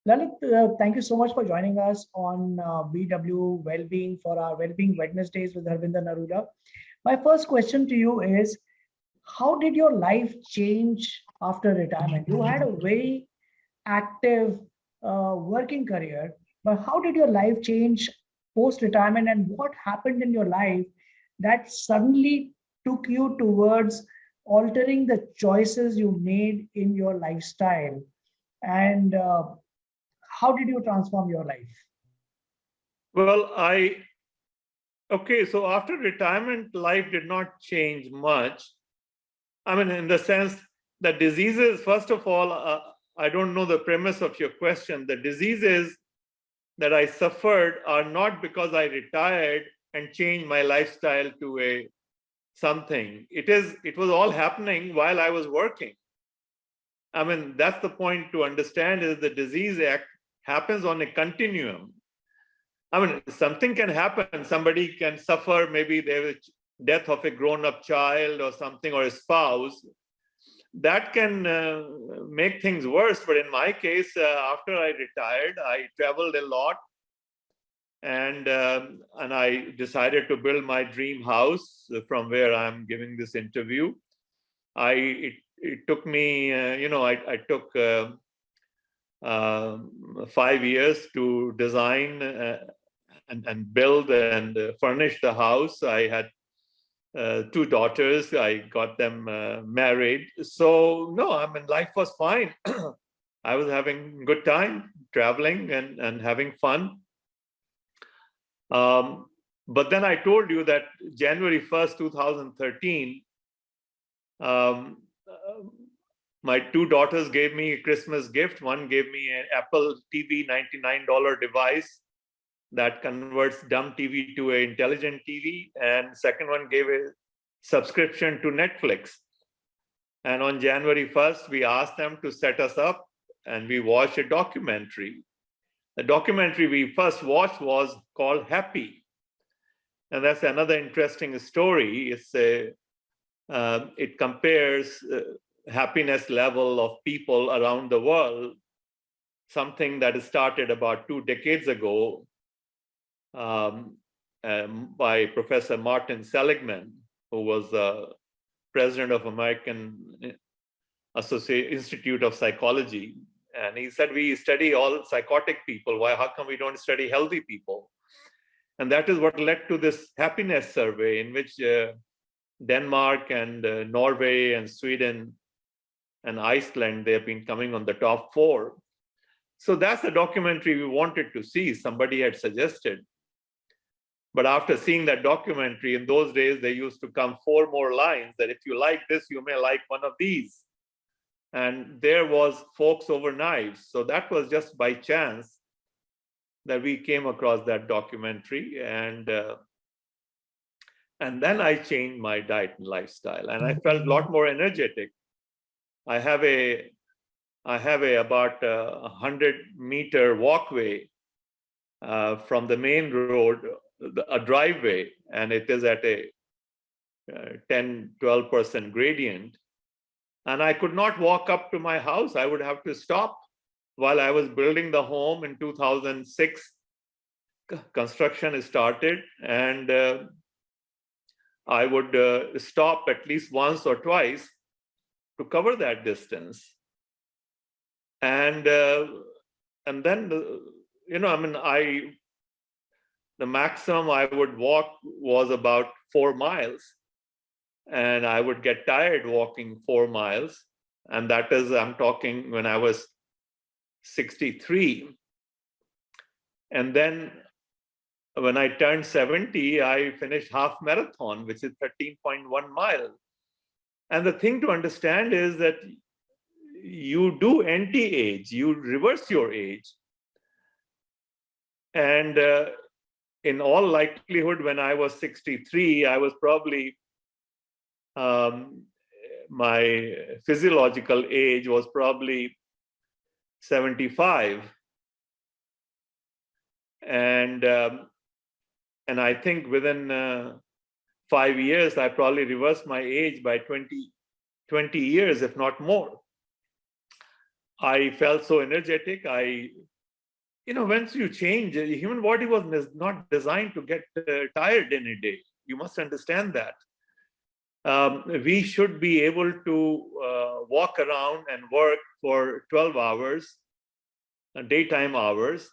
Lalit, thank you so much for joining us on BW Wellbeing for our Wellbeing Wednesdays with Harbinder Narula. My first question to you is, how did your life change after retirement? You had a very active working career, but how did your life change post retirement, and what happened in your life that suddenly took you towards altering the choices you made in your lifestyle? And how did you transform your life? Well, okay, so after retirement, life did not change much. I mean, in the sense that diseases, first of all, I don't know the premise of your question. The diseases that I suffered are not because I retired and changed my lifestyle to a something. It was all happening while I was working. I mean, that's the point to understand, is the disease act happens on a continuum. I mean, something can happen. Somebody can suffer, maybe the death of a grown-up child or something, or a spouse. That can make things worse. But in my case, after I retired, I traveled a lot, and I decided to build my dream house from where I'm giving this interview. It took me, I took 5 years to design and build and furnish the house. I had 2 daughters. I got them married. So no, I mean, life was fine. I was having good time traveling and having fun. But then I told you that January 1st, 2013, my 2 daughters gave me a Christmas gift. One gave me an Apple TV $99 device that converts dumb TV to an intelligent TV. And second one gave a subscription to Netflix. And on January 1st, we asked them to set us up, and we watched a documentary. The documentary we first watched was called Happy. And that's another interesting story. It compares happiness level of people around the world, something that started about 2 decades ago by Professor Martin Seligman, who was president of American Institute of Psychology. And he said, we study all psychotic people. How come we don't study healthy people? And that is what led to this happiness survey, in which Denmark and Norway and Sweden and Iceland, they have been coming on the top 4. So that's the documentary we wanted to see. Somebody had suggested. But after seeing that documentary, in those days, there used to come 4 more lines that if you like this, you may like one of these. And there was Forks Over Knives. So that was just by chance that we came across that documentary. And then I changed my diet and lifestyle, and I felt a lot more energetic. I have a about 100-meter walkway from the main road, a driveway, and it is at a 10-12% gradient. And I could not walk up to my house. I would have to stop. While I was building the home in 2006, construction started, and I would stop at least once or twice to cover that distance. And then, the maximum I would walk was about 4 miles. And I would get tired walking 4 miles. And that is, I'm talking when I was 63. And then when I turned 70, I finished half marathon, which is 13.1 miles. And the thing to understand is that you do anti-age, you reverse your age. And in all likelihood, when I was 63, I was probably, my physiological age was probably 75. And I think within 5 years, I probably reversed my age by 20 years, if not more. I felt so energetic. I once you change, the human body was not designed to get tired in a day. You must understand that. We should be able to walk around and work for 12 hours, daytime hours,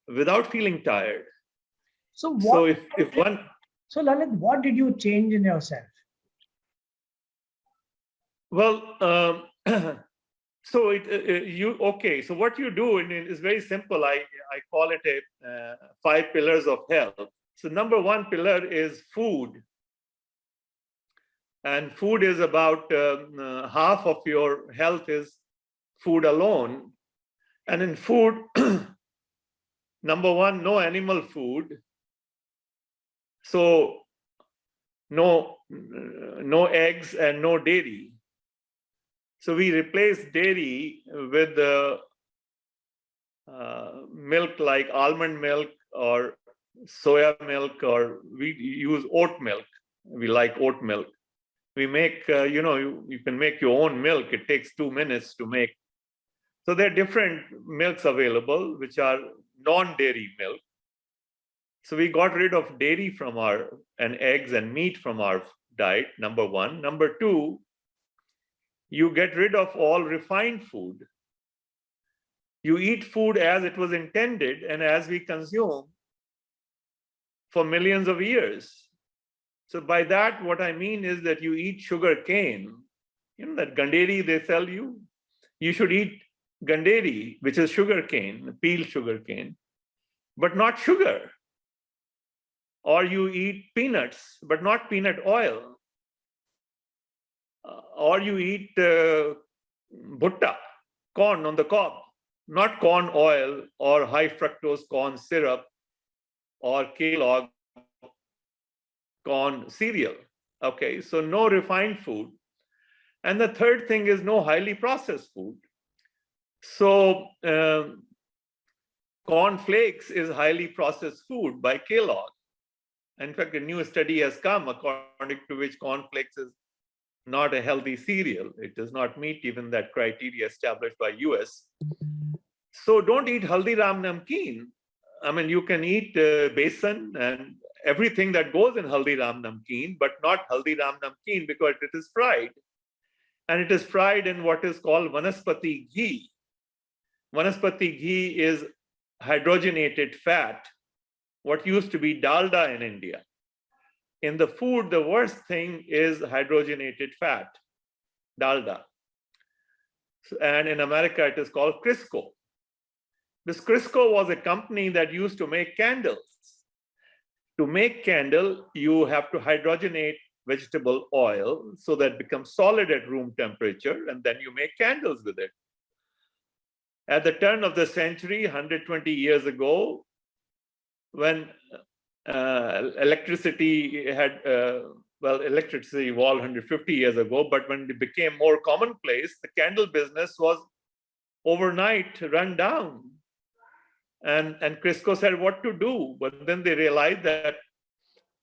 without feeling tired. So what? So if one. So Lalit, what did you change in yourself? Well, so okay. So what you do is very simple. I call it a 5 pillars of health. So number 1 pillar is food, and food is about half of your health is food alone. And in food, number 1, no animal food. So no eggs and no dairy. So we replace dairy with milk like almond milk or soya milk, or we use oat milk. We like oat milk. We make, you can make your own milk. It takes 2 minutes to make. So there are different milks available, which are non-dairy milk. So we got rid of dairy from and eggs and meat from our diet, number 1. Number 2, you get rid of all refined food. You eat food as it was intended and as we consume for millions of years. So by that, what I mean is that you eat sugar cane. That ganderi they sell you? You should eat ganderi, which is sugar cane, peeled sugar cane, but not sugar. Or you eat peanuts, but not peanut oil. Or you eat bhutta, corn on the cob, not corn oil or high fructose corn syrup or Kellogg corn cereal. Okay, so no refined food. And the third thing is no highly processed food. So corn flakes is highly processed food by Kellogg. In fact, a new study has come according to which corn flakes is not a healthy cereal. It does not meet even that criteria established by US. So don't eat Haldiram Namkeen. I mean, you can eat besan and everything that goes in Haldiram Namkeen, but not Haldiram Namkeen because it is fried. And it is fried in what is called Vanaspati ghee. Vanaspati ghee is hydrogenated fat, what used to be dalda in India. In the food, the worst thing is hydrogenated fat, dalda. And in America, it is called Crisco. This Crisco was a company that used to make candles. To make candle, you have to hydrogenate vegetable oil so that it becomes solid at room temperature, and then you make candles with it. At the turn of the century, 120 years ago, when electricity had, electricity evolved 150 years ago, but when it became more commonplace, the candle business was overnight run down. And Crisco said what to do, but then they realized that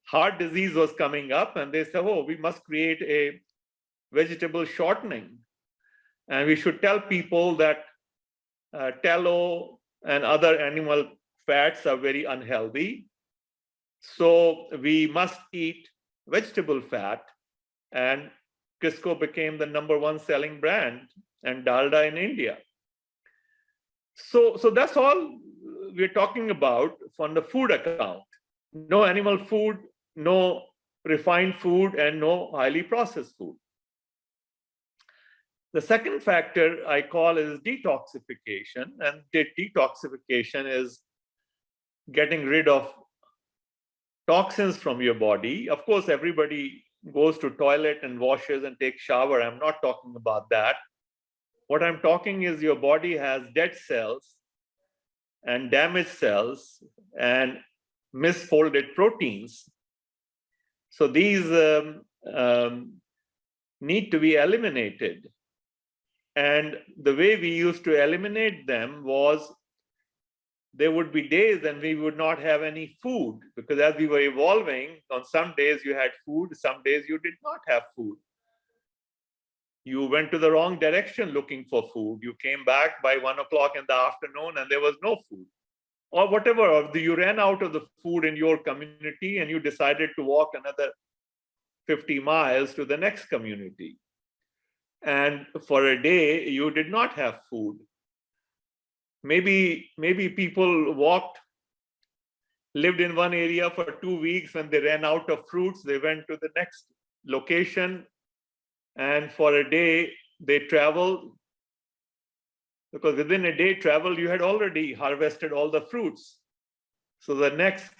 heart disease was coming up, and they said, oh, we must create a vegetable shortening. And we should tell people that tallow and other animal fats are very unhealthy. So we must eat vegetable fat. And Crisco became the #1 selling brand, and dalda in India. So that's all we're talking about from the food account. No animal food, no refined food, and no highly processed food. The second factor I call is detoxification, and detoxification is getting rid of toxins from your body. Of course, everybody goes to toilet and washes and takes shower. I'm not talking about that. What I'm talking is your body has dead cells and damaged cells and misfolded proteins. So these need to be eliminated. And the way we used to eliminate them was there would be days when we would not have any food, because as we were evolving, on some days you had food, some days you did not have food. You went to the wrong direction looking for food. You came back by 1 o'clock in the afternoon and there was no food. or whatever, or you ran out of the food in your community and you decided to walk another 50 miles to the next community. And for a day, you did not have food. Maybe people lived in one area for 2 weeks. When they ran out of fruits, they went to the next location. And for a day, they traveled, because within a day travel, you had already harvested all the fruits. So the next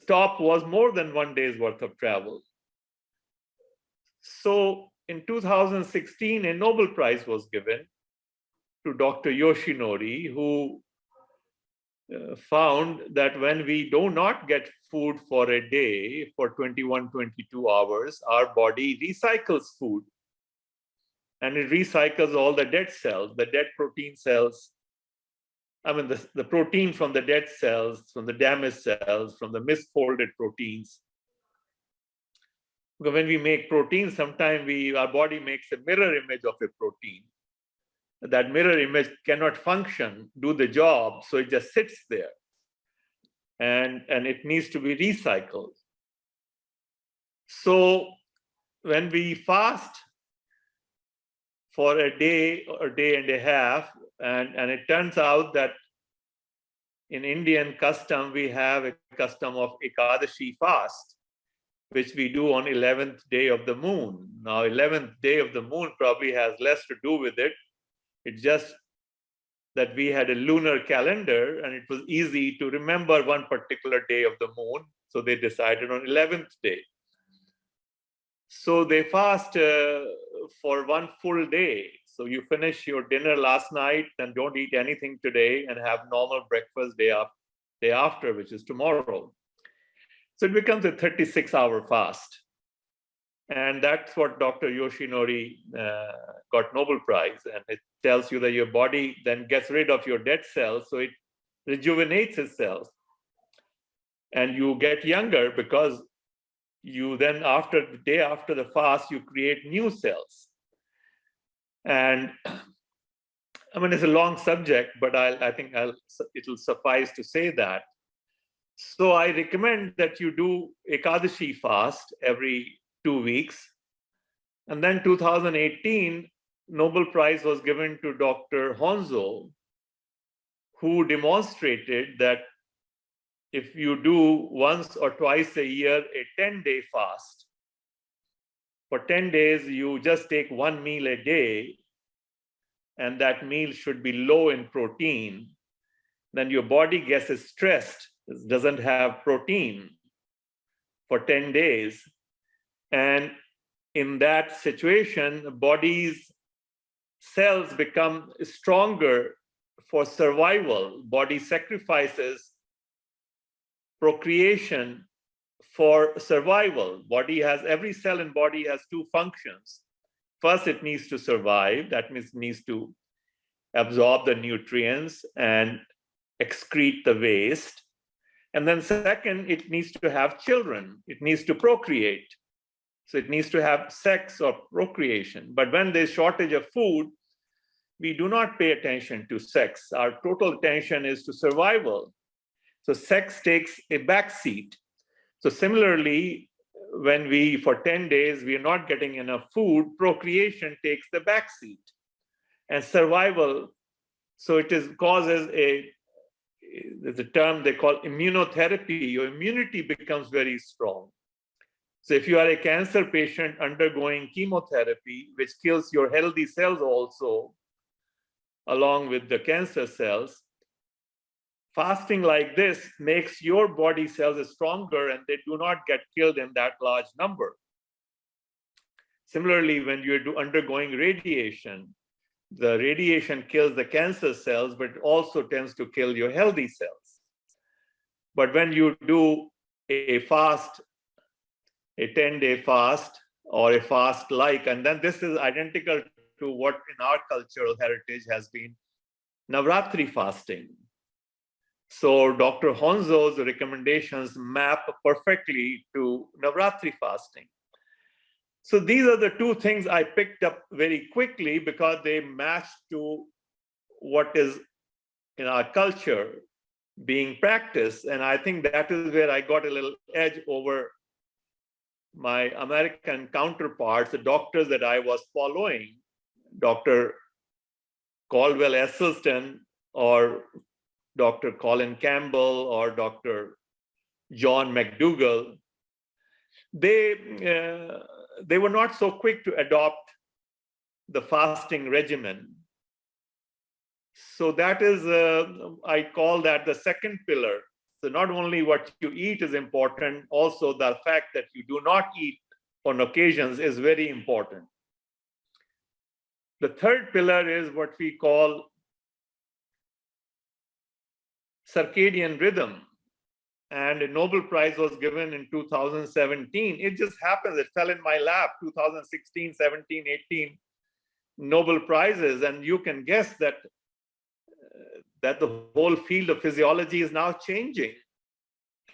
stop was more than 1 day's worth of travel. So in 2016, a Nobel Prize was given to Dr. Yoshinori, who found that when we do not get food for a day for 21, 22 hours, our body recycles food. And it recycles all the dead cells, the dead protein cells. I mean, the protein from the dead cells, from the damaged cells, from the misfolded proteins. Because when we make protein, sometimes our body makes a mirror image of a protein. That mirror image cannot function, do the job, so it just sits there. And it needs to be recycled. So when we fast for a day or day and a half, and it turns out that in Indian custom, we have a custom of Ekadashi fast, which we do on 11th day of the moon. Now, 11th day of the moon probably has less to do with it. It's just that we had a lunar calendar and it was easy to remember one particular day of the moon. So they decided on 11th day. So they fast for one full day. So you finish your dinner last night and don't eat anything today and have normal breakfast day after, which is tomorrow. So it becomes a 36-hour fast. And that's what Dr. Yoshinori got Nobel Prize. And it tells you that your body then gets rid of your dead cells, so it rejuvenates itself. And you get younger because you then, after the day after the fast, you create new cells. And I mean, it's a long subject, but I think it'll suffice to say that. So I recommend that you do Ekadashi fast every 2 weeks. And then 2018, Nobel Prize was given to Dr. Honzo, who demonstrated that if you do once or twice a year a 10-day fast, for 10 days, you just take one meal a day, and that meal should be low in protein, then your body gets stressed, it doesn't have protein for 10 days. And in that situation, the body's cells become stronger for survival. Body sacrifices procreation for survival. Every cell in body has two functions. First, it needs to survive. That means it needs to absorb the nutrients and excrete the waste. And then second, it needs to have children. It needs to procreate. So it needs to have sex or procreation. But when there's shortage of food, we do not pay attention to sex. Our total attention is to survival. So sex takes a back seat. So similarly, when for 10 days, we are not getting enough food, procreation takes the back seat. And survival, so causes there's a term they call immunotherapy. Your immunity becomes very strong. So if you are a cancer patient undergoing chemotherapy, which kills your healthy cells also, along with the cancer cells, fasting like this makes your body cells stronger and they do not get killed in that large number. Similarly, when you're undergoing radiation, the radiation kills the cancer cells, but it also tends to kill your healthy cells. But when you do a fast, a 10-day fast or a fast and then this is identical to what in our cultural heritage has been Navratri fasting. So Dr. Honzo's recommendations map perfectly to Navratri fasting. So these are the two things I picked up very quickly because they match to what is in our culture. being practiced. And I think that is where I got a little edge over my American counterparts, the doctors that I was following, Dr. Caldwell Esselstyn or Dr. Colin Campbell or Dr. John McDougall. They were not so quick to adopt the fasting regimen. So that is, I call that the second pillar. So not only what you eat is important, also the fact that you do not eat on occasions is very important. The third pillar is what we call circadian rhythm. And a Nobel Prize was given in 2017. It just happens, it fell in my lap, 2016, 17, 18 Nobel Prizes. And you can guess that the whole field of physiology is now changing.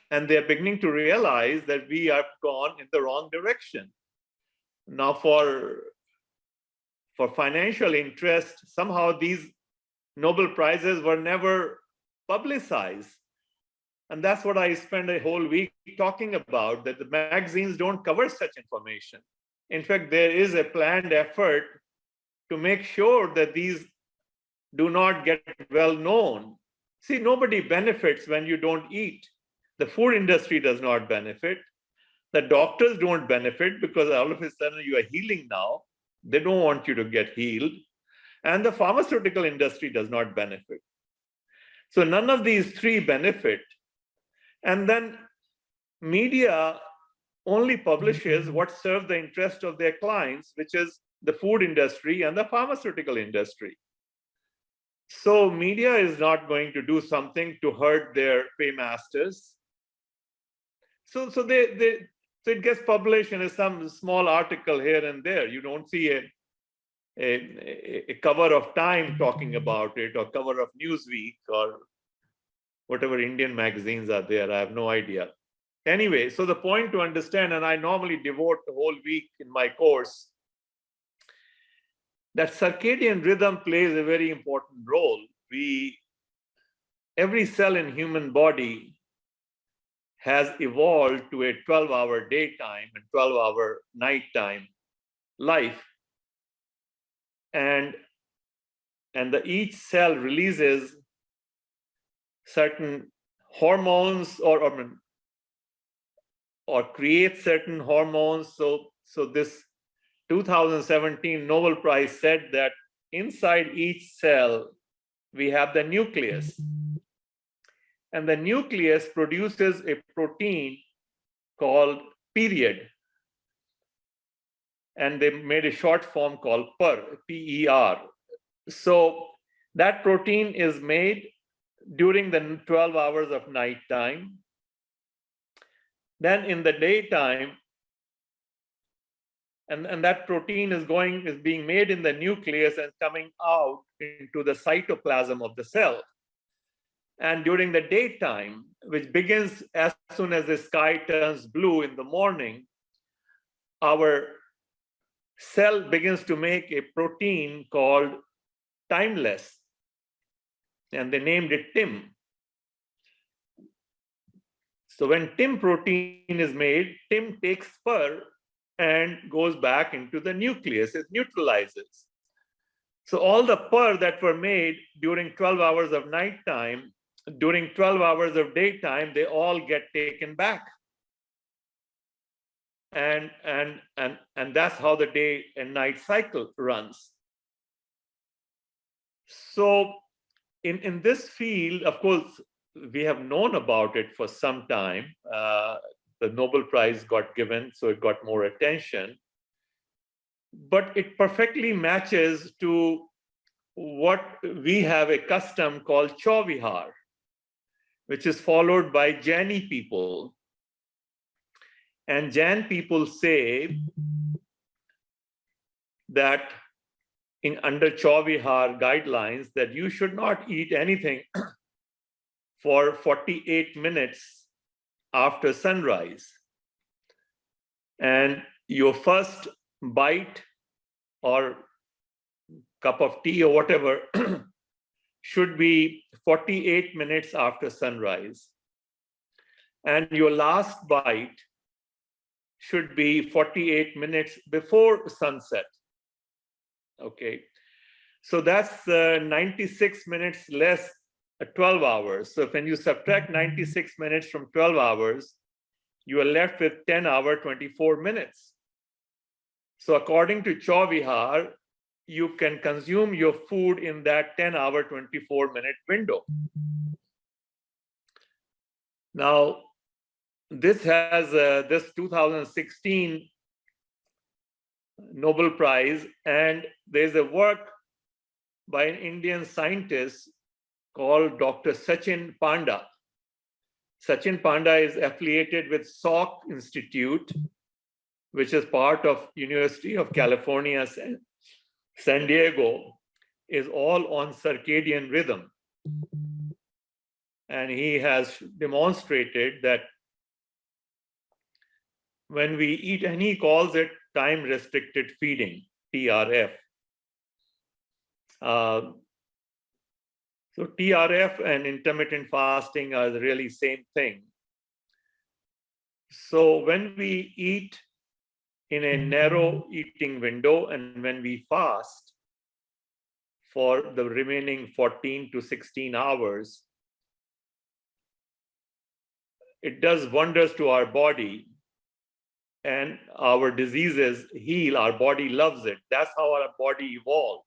And they're beginning to realize that we have gone in the wrong direction. Now for financial interest, somehow these Nobel Prizes were never publicized. And that's what I spent a whole week talking about, that the magazines don't cover such information. In fact, there is a planned effort to make sure that these do not get well known. See, nobody benefits when you don't eat. The food industry does not benefit. The doctors don't benefit because all of a sudden you are healing now. They don't want you to get healed. And the pharmaceutical industry does not benefit. So none of these three benefit. And then media only publishes what serves the interest of their clients, which is the food industry and the pharmaceutical industry. So media is not going to do something to hurt their paymasters. So it gets published in some small article here and there. You don't see a cover of Time talking about it, or cover of Newsweek, or whatever Indian magazines are there. I have no idea. Anyway, so the point to understand, and I normally devote the whole week in my course, that circadian rhythm plays a very important role. Every cell in human body has evolved to a 12-hour daytime and 12-hour nighttime life. And each cell releases certain hormones or creates certain hormones. So this 2017 Nobel Prize said that inside each cell, we have the nucleus. And the nucleus produces a protein called period. And they made a short form called PER, P-E-R. So that protein is made during the 12 hours of nighttime. Then in the daytime, and that protein is being made in the nucleus and coming out into the cytoplasm of the cell. And during the daytime, which begins as soon as the sky turns blue in the morning, our cell begins to make a protein called timeless. And they named it TIM. So when TIM protein is made, TIM takes PER and goes back into the nucleus. It neutralizes. So all the PER that were made during 12 hours of nighttime, during 12 hours of daytime, they all get taken back. And that's how the day and night cycle runs. So in this field, of course, we have known about it for some time. The Nobel Prize got given, so it got more attention. But it perfectly matches to what we have a custom called Chauvihar, which is followed by Jaini people. And Jain people say that under Chauvihar guidelines, that you should not eat anything for 48 minutes after sunrise. And your first bite or cup of tea or whatever should be 48 minutes after sunrise. And your last bite should be 48 minutes before sunset. Okay. So that's 96 minutes less 12 hours. So when you subtract 96 minutes from 12 hours, you are left with 10 hour 24 minutes. So according to Chauvihar, you can consume your food in that 10 hour 24 minute window. Now, this has this 2016 Nobel Prize, and there's a work by an Indian scientist called Dr. Sachin Panda. Sachin Panda is affiliated with Salk Institute, which is part of University of California, San Diego, is all on circadian rhythm. And he has demonstrated that when we eat, and he calls it time-restricted feeding, TRF. So TRF and intermittent fasting are really same thing. So when we eat in a narrow eating window and when we fast for the remaining 14 to 16 hours, it does wonders to our body, and our diseases heal. Our body loves it. That's how our body evolved.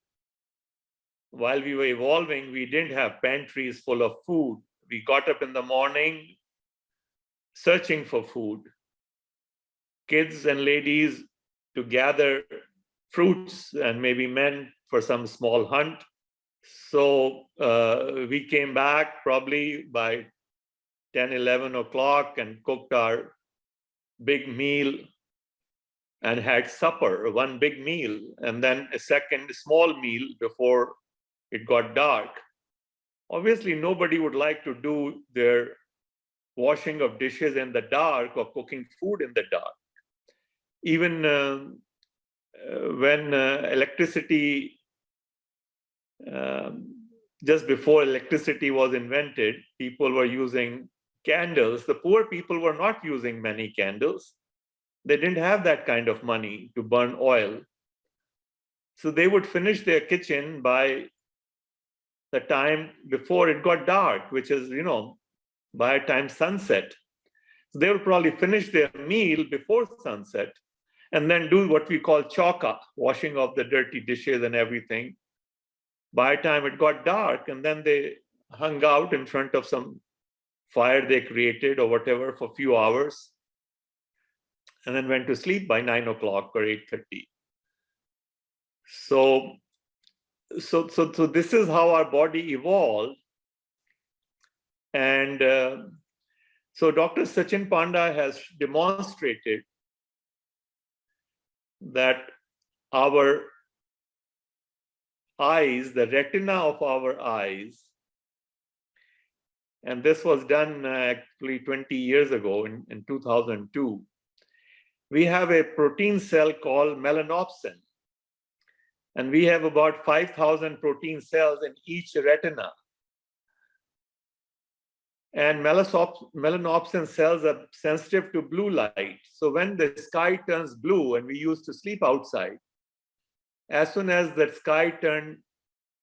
While we were evolving, we didn't have pantries full of food. We got up in the morning searching for food. Kids and ladies to gather fruits, and maybe men for some small hunt. So we came back probably by 10, 11 o'clock and cooked our big meal and had supper, one big meal, and then a second small meal before it got dark. Obviously, nobody would like to do their washing of dishes in the dark or cooking food in the dark. Even when electricity, just before electricity was invented, people were using candles. The poor people were not using many candles. They didn't have that kind of money to burn oil. So they would finish their kitchen by the time before it got dark, which is, by the time sunset. So they would probably finish their meal before sunset and then do what we call chauka, washing of the dirty dishes and everything. By the time it got dark, and then they hung out in front of some fire they created or whatever for a few hours, and then went to sleep by 9 o'clock or 8:30. So this is how our body evolved. And so Dr. Sachin Panda has demonstrated that our eyes, the retina of our eyes, and this was done actually 20 years ago in 2002, we have a protein cell called melanopsin. And we have about 5,000 protein cells in each retina. And melanopsin cells are sensitive to blue light. So when the sky turns blue, and we used to sleep outside, as soon as the sky turned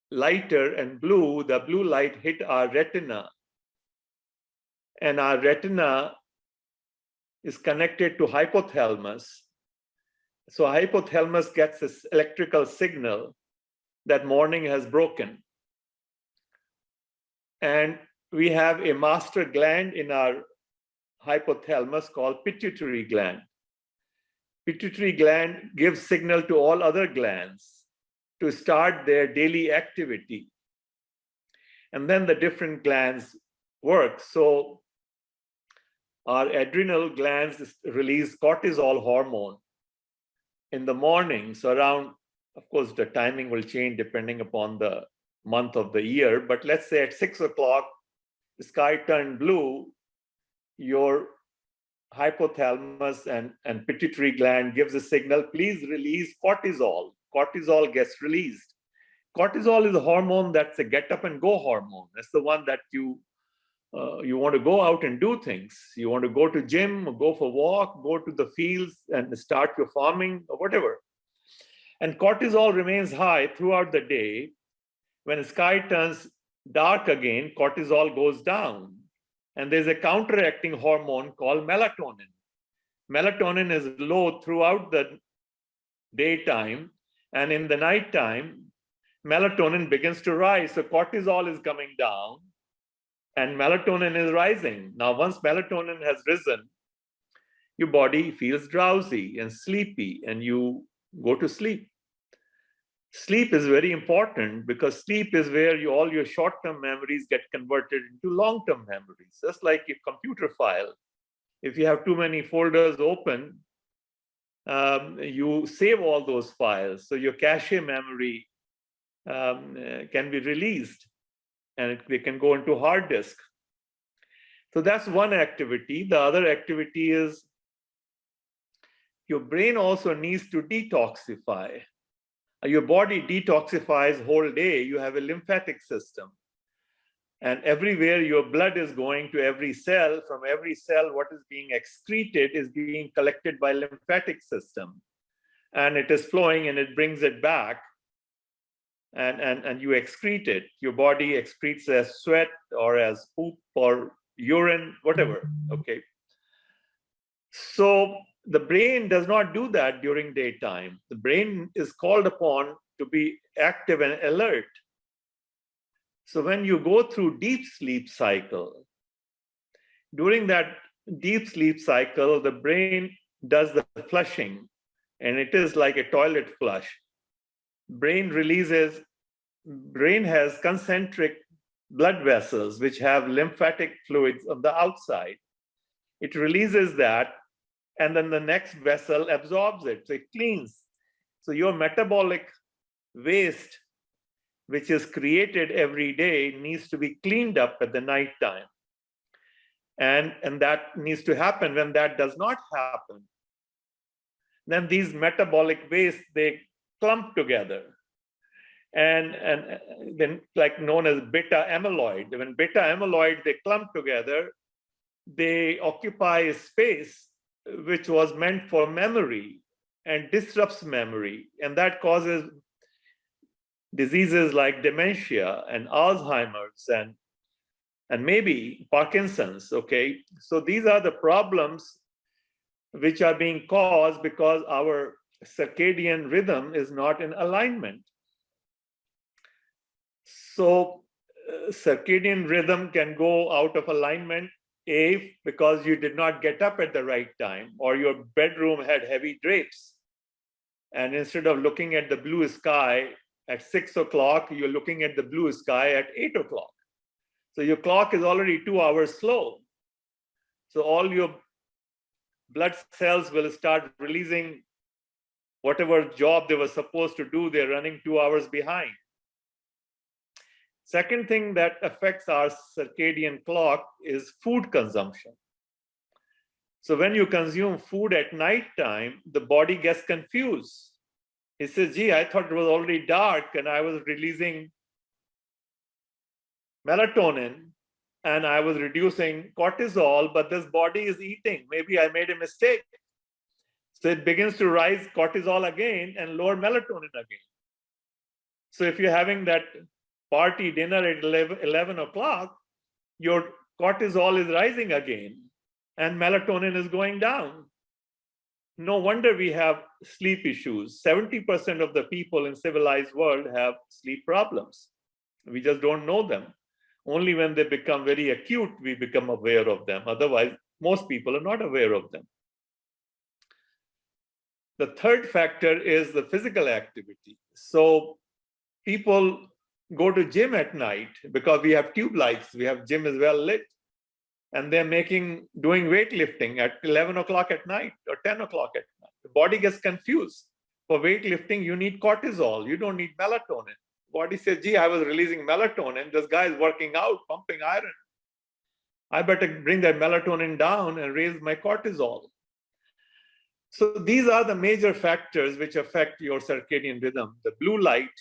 lighter and blue, the blue light hit our retina. And our retina is connected to hypothalamus. So hypothalamus gets this electrical signal that morning has broken. And we have a master gland in our hypothalamus called pituitary gland. Pituitary gland gives signal to all other glands to start their daily activity. And then the different glands work. So our adrenal glands release cortisol hormone in the morning. So around, of course, the timing will change depending upon the month of the year, but let's say at 6 o'clock, the sky turned blue, your hypothalamus and pituitary gland gives a signal, please release cortisol. Cortisol gets released. cortisol is a hormone that's a get up and go hormone. That's the one that you want to go out and do things. You want to go to gym, or go for a walk, go to the fields and start your farming or whatever. And cortisol remains high throughout the day. When the sky turns dark again, cortisol goes down. And there's a counteracting hormone called melatonin. Melatonin is low throughout the daytime, and in the nighttime, melatonin begins to rise. So cortisol is coming down and melatonin is rising. Now, once melatonin has risen, your body feels drowsy and sleepy, and you go to sleep. Sleep is very important because sleep is where all your short-term memories get converted into long-term memories. Just like a computer file. If you have too many folders open, you save all those files. So your cache memory can be released, and they can go into hard disk. So that's one activity. The other activity is your brain also needs to detoxify. Your body detoxifies whole day. You have a lymphatic system. And everywhere your blood is going to every cell, from every cell, what is being excreted is being collected by lymphatic system. And it is flowing and it brings it back. And you excrete it. Your body excretes as sweat or as poop or urine, whatever, okay? So the brain does not do that during daytime. The brain is called upon to be active and alert. So when you go through deep sleep cycle, during that deep sleep cycle, the brain does the flushing, and it is like a toilet flush. Brain has concentric blood vessels which have lymphatic fluids on the outside. It releases that, and then the next vessel absorbs it, so it cleans. So your metabolic waste, which is created every day, needs to be cleaned up at the night time. And that needs to happen. When that does not happen, then these metabolic waste, they clump together. And then, like, known as beta amyloid. When beta amyloid, they clump together, they occupy a space which was meant for memory and disrupts memory. And that causes diseases like dementia and Alzheimer's and maybe Parkinson's, okay? So these are the problems which are being caused because our circadian rhythm is not in alignment. So circadian rhythm can go out of alignment, A, because you did not get up at the right time, or your bedroom had heavy drapes. And instead of looking at the blue sky at 6 o'clock, you're looking at the blue sky at 8 o'clock. So your clock is already 2 hours slow. So all your blood cells will start releasing whatever job they were supposed to do, they're running 2 hours behind. Second thing that affects our circadian clock is food consumption. So when you consume food at night time, the body gets confused. It says, gee, I thought it was already dark and I was releasing melatonin and I was reducing cortisol, but this body is eating. Maybe I made a mistake. So it begins to rise cortisol again and lower melatonin again. So if you're having that party dinner at 11 o'clock, your cortisol is rising again and melatonin is going down. No wonder we have sleep issues. 70% of the people in civilized world have sleep problems. We just don't know them. Only when they become very acute, we become aware of them. Otherwise, most people are not aware of them. The third factor is the physical activity. So people go to gym at night because we have tube lights, we have gym is well lit, and they're doing weightlifting at 11 o'clock at night or 10 o'clock at night. The body gets confused. For weightlifting, you need cortisol, you don't need melatonin. Body says, gee, I was releasing melatonin, this guy is working out, pumping iron. I better bring that melatonin down and raise my cortisol. So these are the major factors which affect your circadian rhythm. The blue light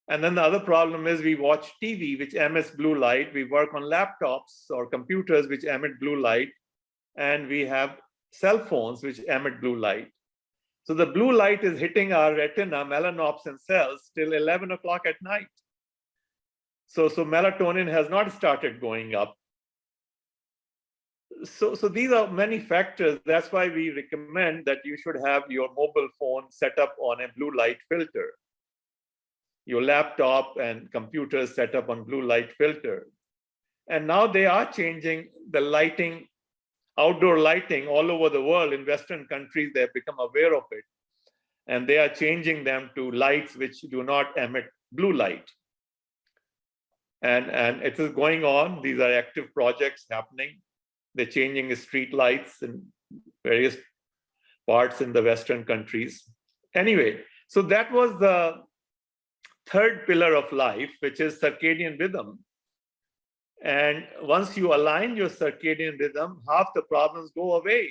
And then the other problem is we watch TV, which emits blue light. We work on laptops or computers, which emit blue light. And we have cell phones, which emit blue light. So the blue light is hitting our retina, melanopsin cells, till 11 o'clock at night. So melatonin has not started going up. So these are many factors. That's why we recommend that you should have your mobile phone set up on a blue light filter. Your laptop and computers set up on blue light filter. And now they are changing the lighting, outdoor lighting all over the world. In Western countries, they have become aware of it. And they are changing them to lights which do not emit blue light. And it is going on. These are active projects happening. They're changing street lights in various parts in the Western countries. Anyway, so that was the third pillar of life, which is circadian rhythm. And once you align your circadian rhythm, half the problems go away,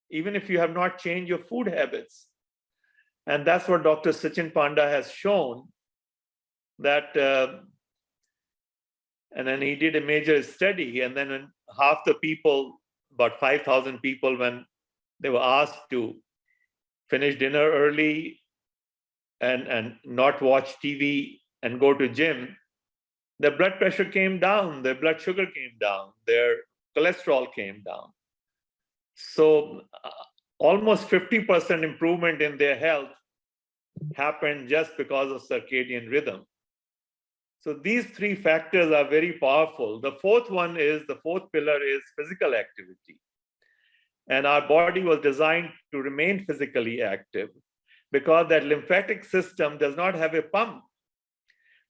even if you have not changed your food habits. And that's what Dr. Sachin Panda has shown, that and then he did a major study, and then when half the people, about 5,000 people, when they were asked to finish dinner early and not watch TV and go to gym, their blood pressure came down, their blood sugar came down, their cholesterol came down. So almost 50% improvement in their health happened just because of circadian rhythm. So these three factors are very powerful. The fourth pillar is physical activity. And our body was designed to remain physically active because that lymphatic system does not have a pump.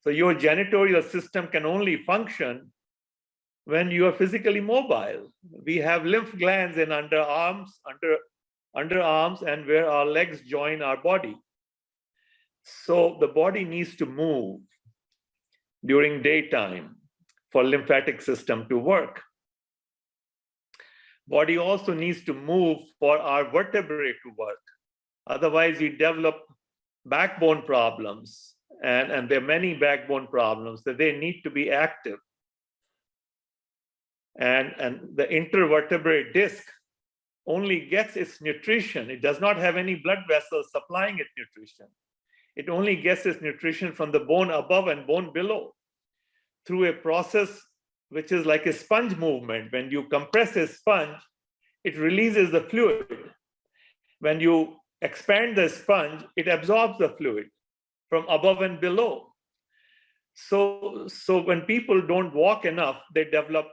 So your janitorial system can only function when you are physically mobile. We have lymph glands in underarms, and where our legs join our body. So the body needs to move during daytime for lymphatic system to work. Body also needs to move for our vertebrae to work. Otherwise, we develop backbone problems, and there are many backbone problems that they need to be active. And the intervertebrate disc only gets its nutrition. It does not have any blood vessels supplying it nutrition. It only gets its nutrition from the bone above and bone below through a process which is like a sponge movement. When you compress a sponge, it releases the fluid. When you expand the sponge, it absorbs the fluid from above and below. So when people don't walk enough, they develop,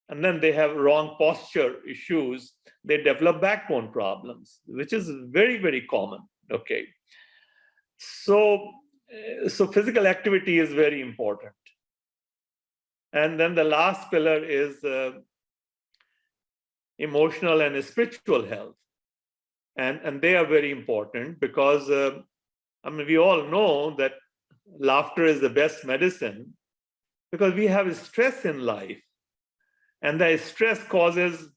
and then they have wrong posture issues, they develop backbone problems, which is very, very common, okay? So physical activity is very important. And then the last pillar is emotional and spiritual health. And they are very important because, we all know that laughter is the best medicine because we have stress in life. And the stress causes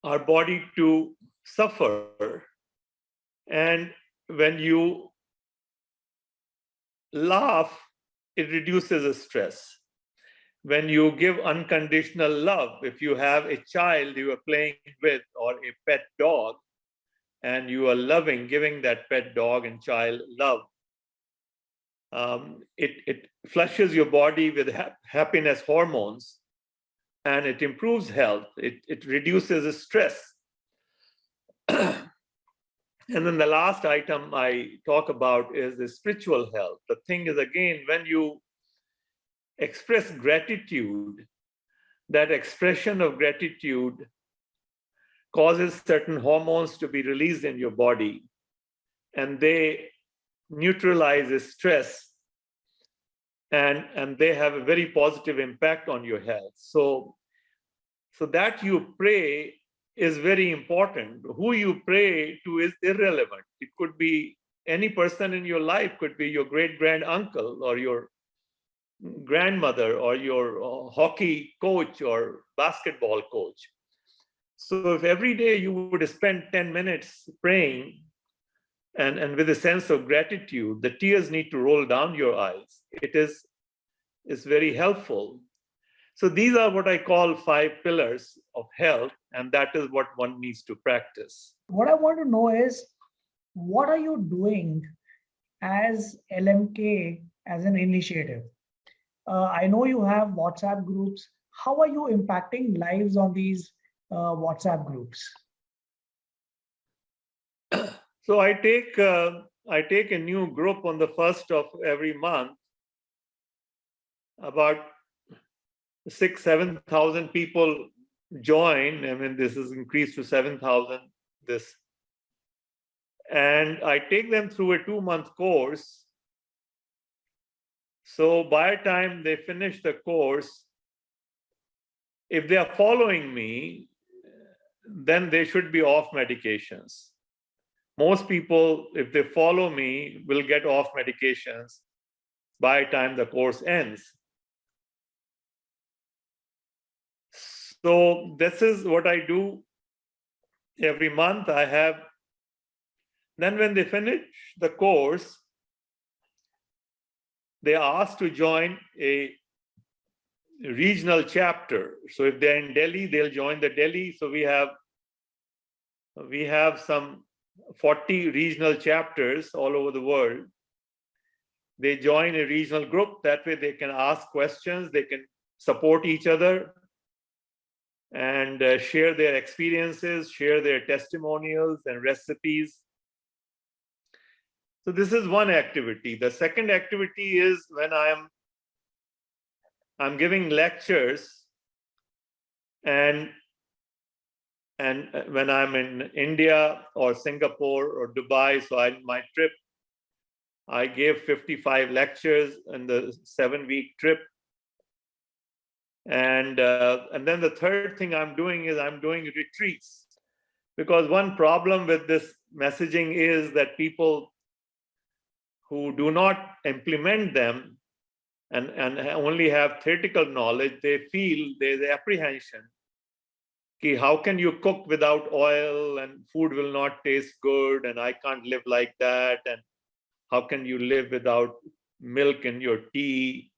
our body to suffer. And when you laugh, it reduces the stress. When you give unconditional love, if you have a child you are playing with or a pet dog, and you are loving, giving that pet dog and child love, it flushes your body with happiness hormones, and it improves health. It reduces stress. And then the last item I talk about is the spiritual health. The thing is, again, when you express gratitude, that expression of gratitude causes certain hormones to be released in your body, and they neutralize the stress, and they have a very positive impact on your health. So that you pray is very important. Who you pray to is irrelevant. It could be any person in your life, could be your great-grand uncle or your grandmother or your hockey coach or basketball coach. So if every day you would spend 10 minutes praying, and with a sense of gratitude. The tears need to roll down your eyes. It's very helpful. So these are what I call 5 pillars of health, and that is what one needs to practice. What I want to know is, what are you doing as LMK as an initiative? I know you have WhatsApp groups. How are you impacting lives on these WhatsApp groups? So I take a new group on the first of every month. About 6,000-7,000 people join. I mean, this is increased to 7,000. And I take them through a 2-month course. So by the time they finish the course, if they are following me, then they should be off medications. Most people, if they follow me, will get off medications by the time the course ends. So this is what I do every month. Then when they finish the course, they are asked to join a regional chapter. So if they're in Delhi, they'll join the Delhi. So we have some 40 regional chapters all over the world. They join a regional group. That way they can ask questions, they can support each other, and share their experiences, share their testimonials and recipes. So this is one activity. The second activity is when I'm giving lectures, and when I'm in India or Singapore or Dubai, so my trip, I gave 55 lectures in the 7-week trip. And then the third thing I'm doing is I'm doing retreats, because one problem with this messaging is that people who do not implement them and only have theoretical knowledge, they feel there's apprehension. How can you cook without oil, and food will not taste good, and I can't live like that, and how can you live without milk in your tea?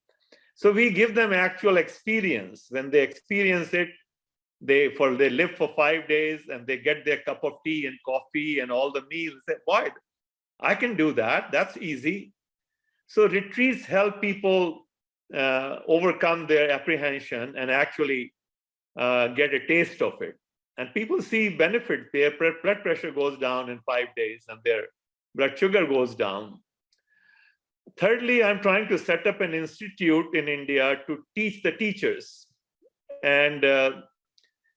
So we give them actual experience. When they experience it, they live for 5 days and they get their cup of tea and coffee and all the meals. They say, boy, I can do that. That's easy. So retreats help people overcome their apprehension and actually get a taste of it. And people see benefit. Their blood pressure goes down in 5 days and their blood sugar goes down. Thirdly, I'm trying to set up an institute in India to teach the teachers. And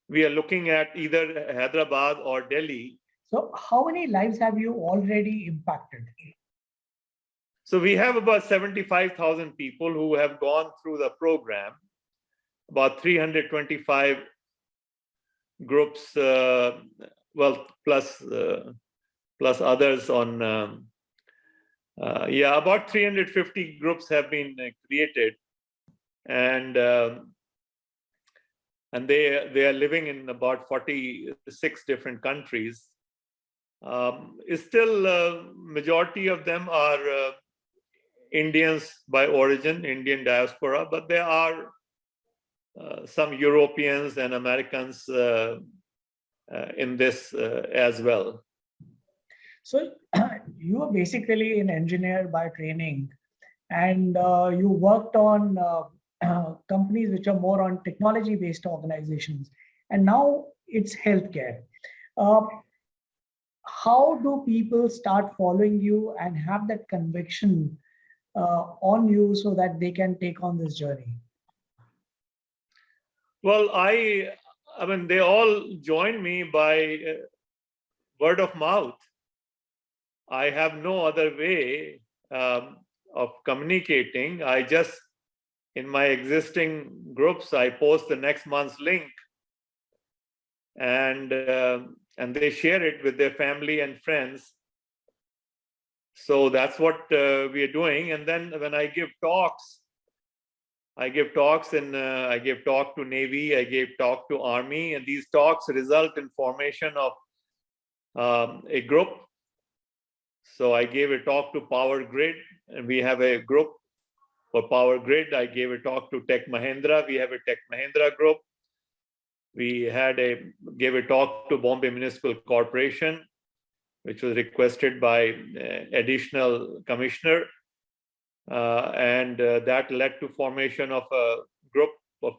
we are looking at either Hyderabad or Delhi. So how many lives have you already impacted? So we have about 75,000 people who have gone through the program, about 325 groups, plus others on, about 350 groups have been created, and they are living in about 46 different countries. Still, majority of them are Indians by origin, Indian diaspora, but there are some Europeans and Americans in this as well. So you are basically an engineer by training, and you worked on companies which are more on technology-based organizations, and now it's healthcare. How do people start following you and have that conviction on you so that they can take on this journey? Well, I mean, they all join me by word of mouth. I have no other way of communicating. I just, in my existing groups, I post the next month's link, and they share it with their family and friends. So that's what we are doing. And then when I give talks, I give talk to Navy, I gave talk to Army, and these talks result in formation of a group. So I gave a talk to Power Grid, and we have a group for Power Grid. I gave a talk to Tech Mahindra. We have a Tech Mahindra group. We gave a talk to Bombay Municipal Corporation, which was requested by additional commissioner. That led to formation of a group of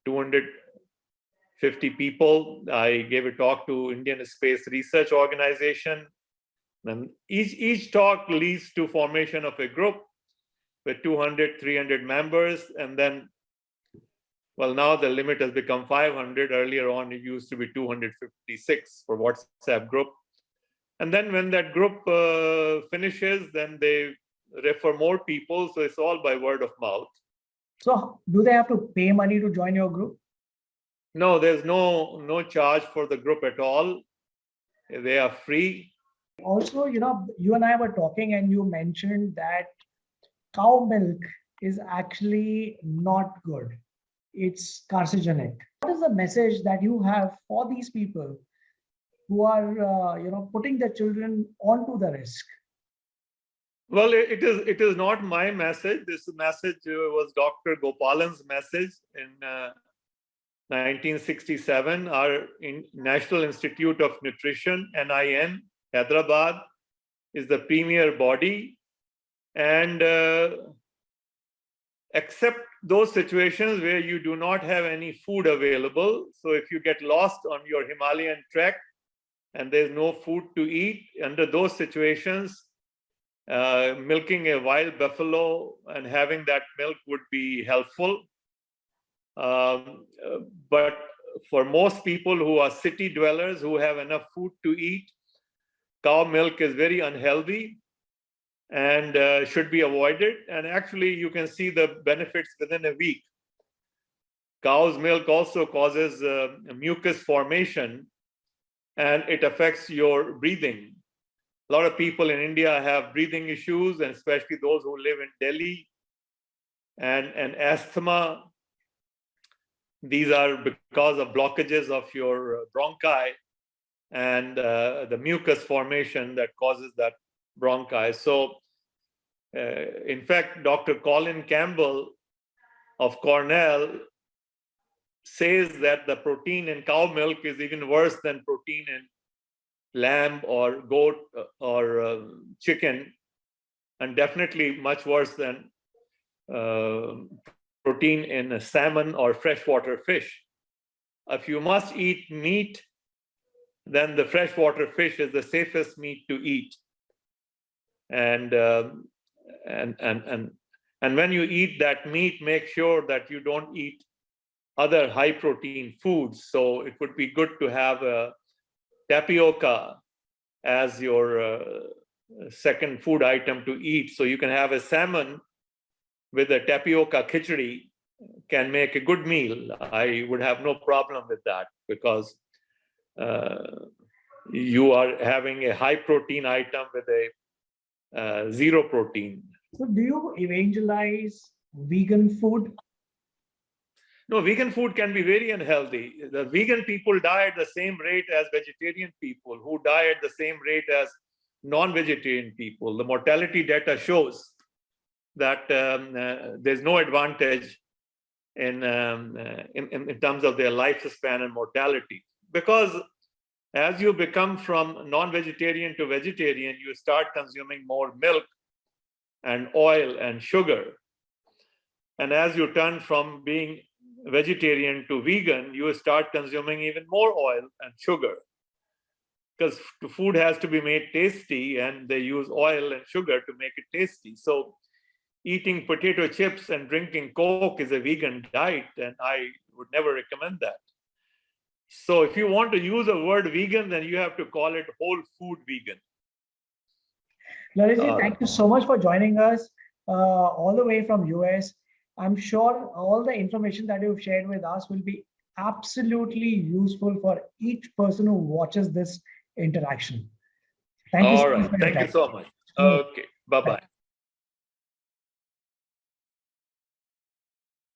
250 people. I gave a talk to Indian Space Research Organization. And each talk leads to formation of a group with 200, 300 members. And then, well, now the limit has become 500. Earlier on, it used to be 256 for WhatsApp group. And then when that group finishes, then they refer more people. So it's all by word of mouth. So do they have to pay money to join your group? No, there's no charge for the group at all. They are free. Also, you and I were talking and you mentioned that cow milk is actually not good. It's carcinogenic. What is the message that you have for these people who are, putting their children onto the risk? Well, it is not my message. This message was Dr. Gopalan's message in 1967. Our National Institute of Nutrition, NIN, Hyderabad, is the premier body, and except those situations where you do not have any food available. So if you get lost on your Himalayan trek and there's no food to eat, under those situations, milking a wild buffalo and having that milk would be helpful. But for most people who are city dwellers who have enough food to eat, cow milk is very unhealthy and should be avoided. And actually, you can see the benefits within a week. Cow's milk also causes mucus formation, and it affects your breathing. A lot of people in India have breathing issues, and especially those who live in Delhi, and asthma. These are because of blockages of your bronchi and the mucus formation that causes that bronchi. So, in fact, Dr. Colin Campbell of Cornell says that the protein in cow milk is even worse than protein in lamb or goat or chicken, and definitely much worse than protein in salmon or freshwater fish. If you must eat meat, then the freshwater fish is the safest meat to eat. And when you eat that meat, make sure that you don't eat other high protein foods. So it would be good to have a tapioca as your second food item to eat. So you can have a salmon with a tapioca khichdi, can make a good meal. I would have no problem with that, because you are having a high protein item with a zero protein. So do you evangelize vegan food? No, vegan food can be very unhealthy. The vegan people die at the same rate as vegetarian people, who die at the same rate as non-vegetarian people. The mortality data shows that there's no advantage in terms of their lifespan and mortality. Because as you become from non-vegetarian to vegetarian, you start consuming more milk and oil and sugar. And as you turn from being vegetarian to vegan, you start consuming even more oil and sugar. Because food has to be made tasty, and they use oil and sugar to make it tasty. So eating potato chips and drinking Coke is a vegan diet, and I would never recommend that. So if you want to use the word vegan, then you have to call it whole food vegan. Lalit, thank you so much for joining us all the way from US. I'm sure all the information that you've shared with us will be absolutely useful for each person who watches this interaction. Thank you so much. All right. Thank you so much. Okay. Bye-bye.